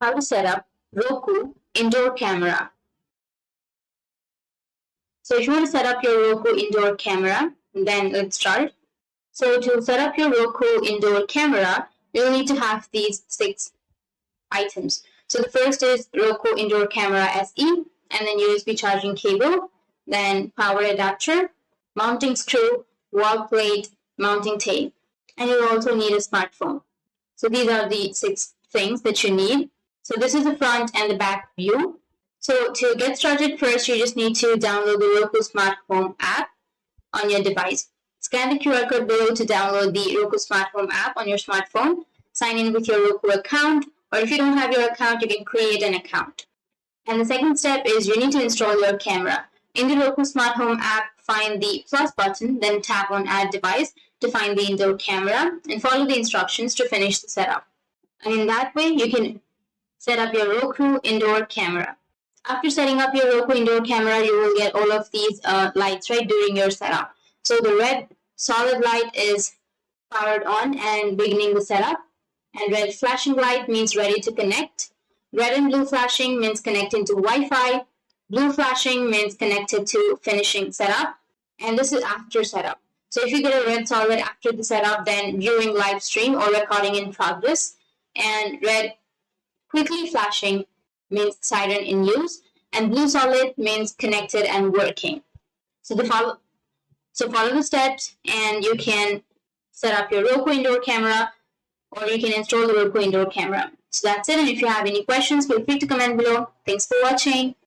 How to set up Roku Indoor Camera. So if you want to set up your Roku Indoor Camera, then let's start. So to set up your Roku Indoor Camera, you'll need to have these 6 items. So the first is Roku Indoor Camera SE, and then USB charging cable, then power adapter, mounting screw, wall plate, mounting tape, and you'll also need a smartphone. So these are the 6 things that you need. So this is the front and the back view. So to get started, first you just need to download the Roku Smart Home app on your device. Scan the QR code below to download the Roku Smart Home app on your smartphone. Sign in with your Roku account, or if you don't have your account, you can create an account. And the second step is you need to install your camera. In the Roku Smart Home app, find the plus button, then tap on Add Device to find the indoor camera and follow the instructions to finish the setup. And in that way, you can set up your Roku Indoor Camera. After setting up your Roku Indoor Camera, you will get all of these lights right during your setup. So the red solid light is powered on and beginning the setup, and red flashing light means ready to connect. Red and blue flashing means connecting to Wi-Fi. Blue flashing means connected to finishing setup, and this is after setup. So if you get a red solid after the setup, then viewing live stream or recording in progress. And red quickly flashing means siren in use, and blue solid means connected and working. So follow the steps, and you can set up your Roku Indoor Camera, or you can install the Roku Indoor Camera. So that's it, and if you have any questions, feel free to comment below. Thanks for watching.